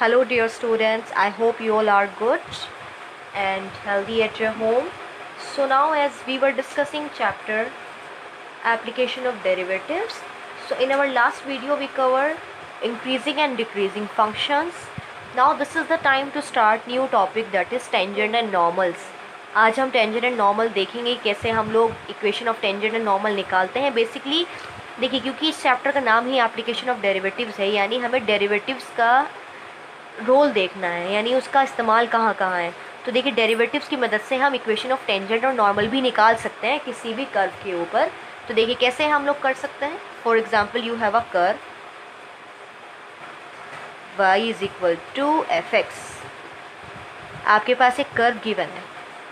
Hello dear students, I hope you all are good and healthy at your home. So now as we were discussing chapter application of derivatives, so in our last video we covered increasing and decreasing functions. Now this is the time to start new topic, that is tangent and normals. आज हम tangent and normal देखेंगे कैसे हम लोग equation of tangent and normal निकालते हैं। Basically देखिए, क्योंकि इस चैप्टर का नाम ही एप्लीकेशन ऑफ डेरिवेटिव्स है, यानी हमें डेरिवेटिव्स का रोल देखना है, यानी उसका इस्तेमाल कहाँ कहाँ है। तो देखिए, डेरिवेटिव्स की मदद से हम इक्वेशन ऑफ टेंजेंट और नॉर्मल भी निकाल सकते हैं किसी भी कर्व के ऊपर। तो देखिए कैसे हम लोग कर सकते हैं। For example, you have a curve y is equal to f x. आपके पास एक कर्व गिवन है,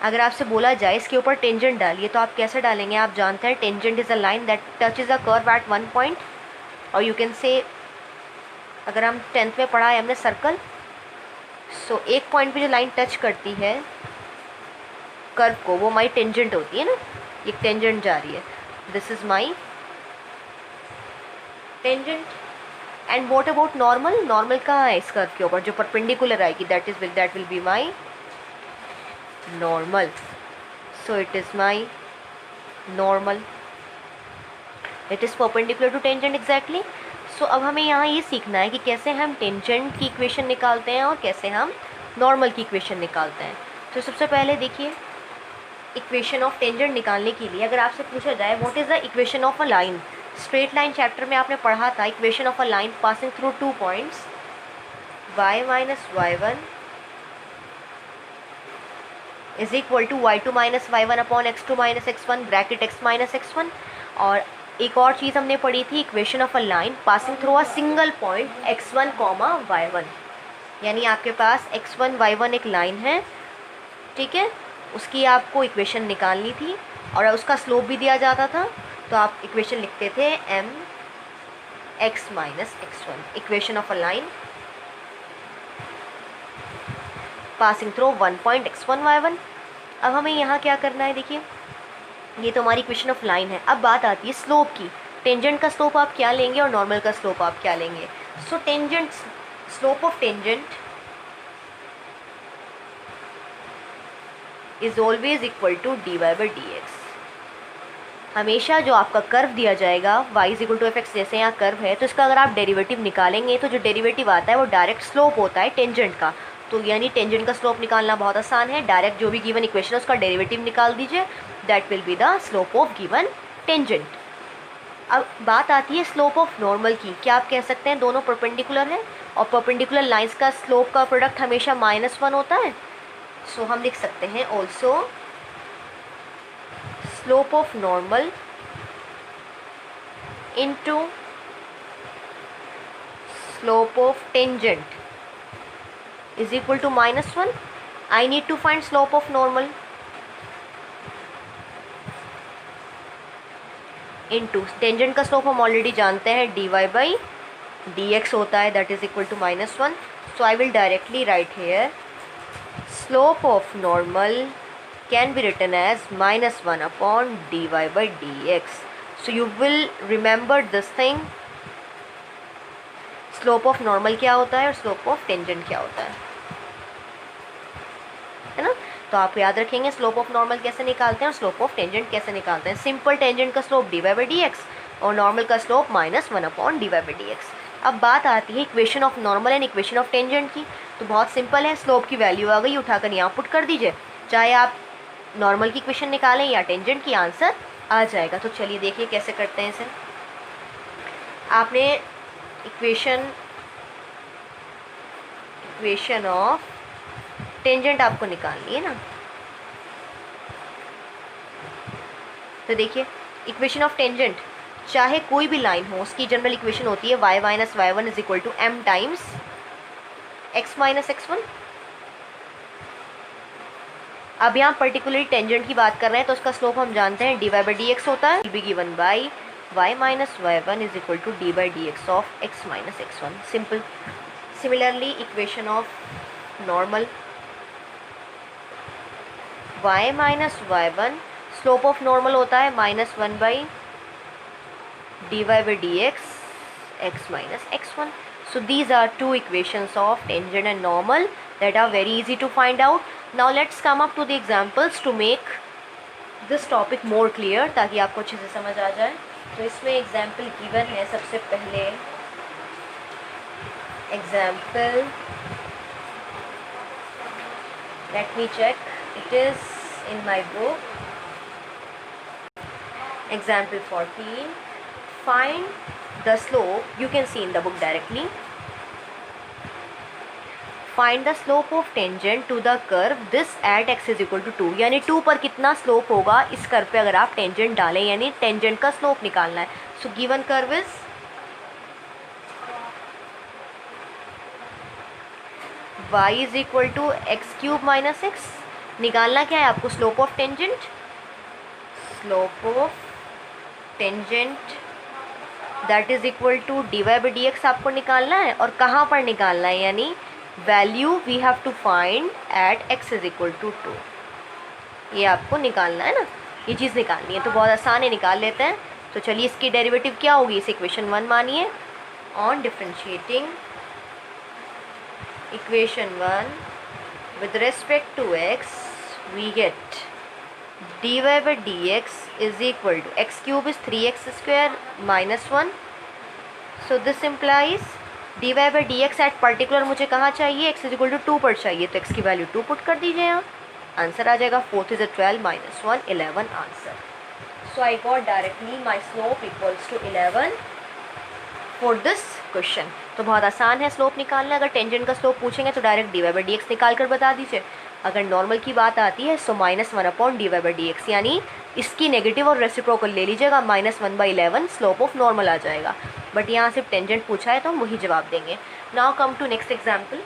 अगर आपसे बोला जाए इसके ऊपर टेंजेंट डालिए तो आप कैसे डालेंगे। आप जानते हैं tangent is a line that touches a curve at one point, और यू कैन से, अगर हम 10th में पढ़ा है हमने सर्कल, सो एक पॉइंट पे जो लाइन टच करती है कर्व को, वो हमारी टेंजेंट होती है ना। ये टेंजेंट जा रही है, this is my tangent. And what about normal? Normal कहाँ है इस कर्व के ऊपर, जो परपेंडिकुलर आएगी, that will be my normal. So it is my normal, it is perpendicular to tangent exactly. सो अब हमें यहाँ ये सीखना है कि कैसे हम टेंजेंट की इक्वेशन निकालते हैं और कैसे हम नॉर्मल की इक्वेशन निकालते हैं। तो सबसे पहले देखिए, इक्वेशन ऑफ टेंजेंट निकालने के लिए अगर आपसे पूछा जाए what is the equation of a line, straight line chapter में आपने पढ़ा था equation of a line passing through two points y minus y one is equal to y2 minus y one upon x2 minus x1 bracket x minus x1। और एक और चीज़ हमने पढ़ी थी, equation of a line passing through a single point x1 comma y1, यानी आपके पास x1 y1 एक लाइन है, ठीक है, उसकी आपको इक्वेशन निकालनी थी और उसका स्लोप भी दिया जाता था, तो आप इक्वेशन लिखते थे m x minus x1, equation of a line passing through one point x1 y1। अब हमें यहाँ क्या करना है, देखिए ये तो हमारी इक्वेशन ऑफ लाइन है। अब बात आती है स्लोप की, टेंजेंट का स्लोप आप क्या लेंगे और नॉर्मल का स्लोप आप क्या लेंगे। So tangent, slope of tangent is always equal to d y by d x. हमेशा जो आपका कर्व दिया जाएगा y is equal to f x, जैसे यहाँ कर्व है तो इसका अगर आप डेरिवेटिव निकालेंगे तो जो डेरिवेटिव आता है वो डायरेक्ट स्लोप होता है टेंजेंट का। तो यानी टेंजेंट का स्लोप निकालना बहुत आसान है, डायरेक्ट जो भी गिवन इक्वेशन है उसका डेरिवेटिव निकाल दीजिए, that will be the slope of given tangent. अब बात आती है स्लोप ऑफ नॉर्मल की। क्या आप कह सकते हैं दोनों परपेंडिकुलर है और परपेंडिकुलर लाइंस का स्लोप का प्रोडक्ट हमेशा -1 होता है। सो हम लिख सकते हैं also slope of normal into slope of tangent is equal to -1. I need to find slope of normal into tangent का स्लोप हम ऑलरेडी जानते हैं dy बाई डी एक्स होता है, that is equal to -1। So I will directly write here slope of normal can be written as -1 upon dy by d x. So you will remember this thing, slope of normal क्या होता है और slope of tangent क्या होता है ना। तो आप याद रखेंगे स्लोप ऑफ नॉर्मल कैसे निकालते हैं और स्लोप ऑफ टेंजेंट कैसे निकालते हैं। सिंपल टेंजेंट का slope d y by d x और नॉर्मल का slope -1 upon d y by d x. अब बात आती है equation of normal and equation of tangent की। तो बहुत सिंपल है, स्लोप की वैल्यू आ गई, उठाकर यहाँ पुट कर दीजिए, चाहे आप नॉर्मल की इक्वेशन निकालें या टेंजेंट की, आंसर आ जाएगा। तो चलिए देखिए कैसे करते हैं इसे। आपने इक्वेशन ऑफ टेंजेंट आपको निकालनी है ना। तो देखिए इक्वेशन ऑफ टेंजेंट, चाहे कोई भी लाइन हो उसकी जनरल इक्वेशन होती है y minus y one is equal to m times x minus x1। अब यहाँ पर्टिकुलरली टेंजेंट की बात कर रहे हैं तो उसका स्लोप हम जानते हैं dy बाई डी एक्स होता है, will be given by y minus y one is equal to d by d x of x minus x1। Simple. Similarly equation of normal, y minus y one, slope of normal होता है -1 by d y by d x x minus x1। So these are two equations of tangent and normal that are very easy to find out. Now let's come up to the examples to make this topic more clear, ताकि आपको अच्छे से समझ आ जाए. तो इसमें example given है. सबसे पहले example, let me check, it is in my book. Example 14, find the slope, you can see in the book directly. Find the slope of tangent to the curve this at x is equal to 2. यानी 2 पर कितना slope होगा इस curve पे अगर आप tangent डालें, यानी टेंजेंट का स्लोप निकालना है. So given curve is y is equal to x cube minus x. निकालना क्या है आपको? Slope of tangent. Slope of tangent that is equal to dy by d x आपको निकालना है. और कहाँ पर निकालना है? यानी value we have to find at x is equal to 2. ये आपको निकालना है ना, ये चीज़ निकालनी है. तो बहुत आसान है, निकाल लेते हैं. तो चलिए इसकी डेरिवेटिव क्या होगी? इस इक्वेशन 1 मानिए. On differentiating equation 1 with respect to x we get dy by d x is equal to x cube is 3x square minus 1. So this implies dy by d x at particular मुझे कहाँ चाहिए? x is equal to 2 पर चाहिए. तो x की value 2 put कर दीजिए यहाँ. आंसर आ जाएगा 4 is 12 minus 1 11 answer. So I got directly my slope equals to 11 for this question. तो बहुत आसान है स्लोप निकालना. अगर टेंजेंट का स्लोप पूछेंगे तो direct dy by d x निकाल कर बता दीजिए. अगर नॉर्मल की बात आती है सो -1 upon dy by d x, यानी इसकी नेगेटिव और रेसिप्रोकल ले लीजिएगा. -1/11 स्लोप ऑफ नॉर्मल आ जाएगा. बट यहाँ सिर्फ टेंजेंट पूछा है तो हम वही जवाब देंगे. Now come to next example,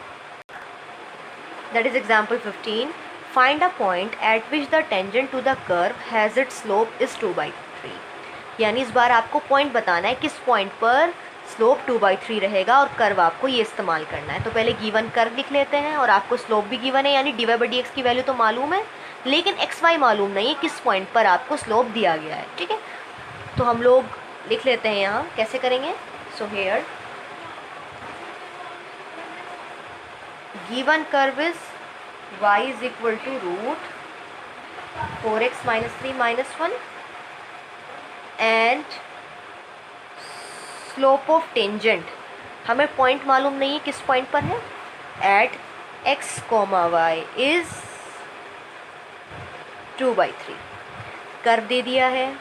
that is example 15. Find a point at which the tangent to the curve has it slope is 2/3. यानी इस बार आपको पॉइंट बताना है किस पॉइंट पर स्लोप 2/3 रहेगा और कर्व आपको ये इस्तेमाल करना है. तो पहले गिवन कर्व लिख लेते हैं और आपको स्लोप भी गिवन है, यानी dy बाई डी एक्स की वैल्यू तो मालूम है, लेकिन xy मालूम नहीं है किस पॉइंट पर आपको स्लोप दिया गया है. ठीक है, तो हम लोग लिख लेते हैं यहाँ. कैसे करेंगे? So here given curve is y is equal to root 4x minus 3 minus 1 and slope of tangent हमें पॉइंट मालूम नहीं है किस पॉइंट पर है. At x comma y is 2/3. Curve दे दिया है,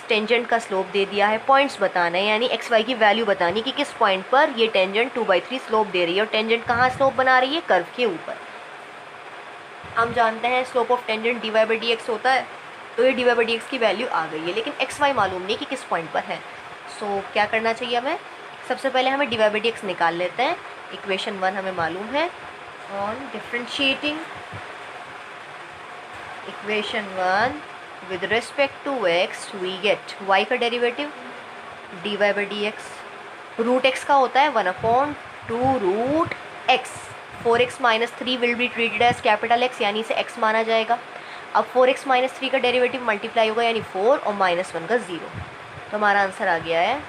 टेंजेंट का स्लोप दे दिया है, पॉइंट्स बताना है यानी एक्स वाई की वैल्यू बतानी कि किस पॉइंट पर ये टेंजेंट 2/3 स्लोप दे रही है. और टेंजेंट कहाँ स्लोप बना रही है? कर्व के ऊपर. हम जानते हैं slope of tangent dy by d x होता है. तो ये dy बाई डी एक्स की वैल्यू आ गई है, लेकिन एक्स वाई मालूम नहीं कि किस पॉइंट पर है. सो क्या करना चाहिए हमें? सबसे पहले हमें dy बाई डी एक्स निकाल लेते हैं. इक्वेशन 1 हमें मालूम है. On differentiating equation 1 with respect to x we get y का derivative dy by d x. Root x का होता है 1/2 root x. 4x minus 3 will be treated as capital x, यानी इसे x माना जाएगा. अब 4x माइनस 3 का डेरिवेटिव मल्टीप्लाई होगा यानी 4 और -1 का 0. तो हमारा आंसर आ गया है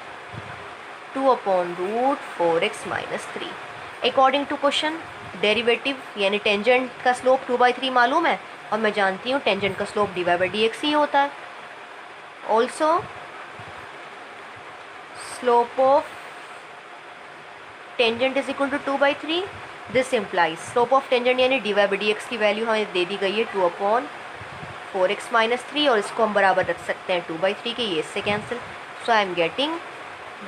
2/√4x minus 3. According to question derivative यानी टेंजेंट का स्लोप 2/3 मालूम है और मैं जानती हूँ टेंजेंट का slope dy by d x ही होता है. Also slope of tangent is equal to 2/3. This implies slope of tangent यानी dy बाई डी एक्स की वैल्यू हमें दे दी गई है 2/4x माइनस 3 और इसको हम बराबर रख सकते हैं 2/3 के. ये इससे cancel. So I am getting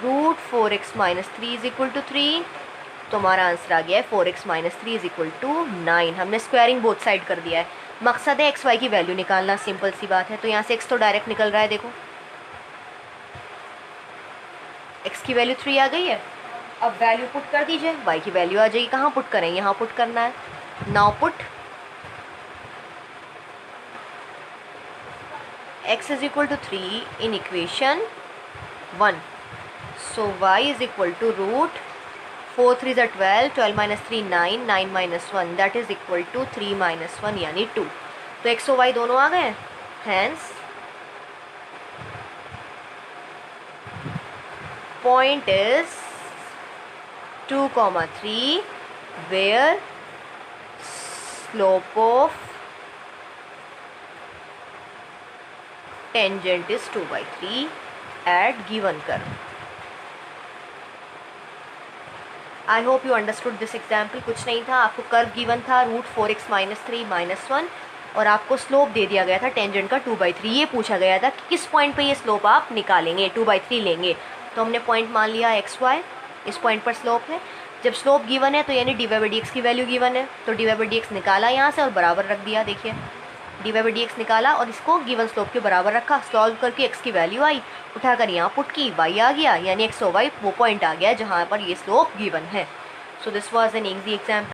√4x minus 3 is equal to 3. तो हमारा आंसर आ गया है 4x minus 3 is equal to 9. हमने स्क्वायरिंग बोथ साइड कर दिया है. मकसद है एक्स वाई की वैल्यू निकालना, सिंपल सी बात है. तो यहाँ से x तो डायरेक्ट निकल रहा है. देखो x की वैल्यू 3 आ गई है. अब वैल्यू पुट कर दीजिए, y की वैल्यू आ जाएगी. कहाँ पुट करें? यहाँ पुट करना है. Now put x is equal to 3 in equation 1. So y is equal to root 4 3 is 12, 12 minus 3 9, 9 minus 1 that is equal to 3 minus 1 यानी 2. तो x और y दोनों आ गए. Hence point is 2,3 where slope of tangent is 2/3 at given curve. I hope you understood this example. कुछ नहीं था, आपको curve given था √4x - 3 - 1 और आपको स्लोप दे दिया गया था टेंजेंट का 2/3. ये पूछा गया था कि किस पॉइंट पे ये स्लोप आप निकालेंगे, 2/3 लेंगे. तो हमने पॉइंट मान लिया xy, इस पॉइंट पर स्लोप है. जब स्लोप गिवन है तो यानी dy/dx की वैल्यू गिवन है, तो dy/dx निकाला यहाँ से और बराबर रख दिया. देखिए dy/dx निकाला और इसको गिवन स्लोप के बराबर रखा. सॉल्व करके x की वैल्यू आई, उठाकर यहाँ पुट की, y आ गया, यानी x और y वो पॉइंट आ गया जहाँ पर ये स्लोप गिवन है. So this was an easy example.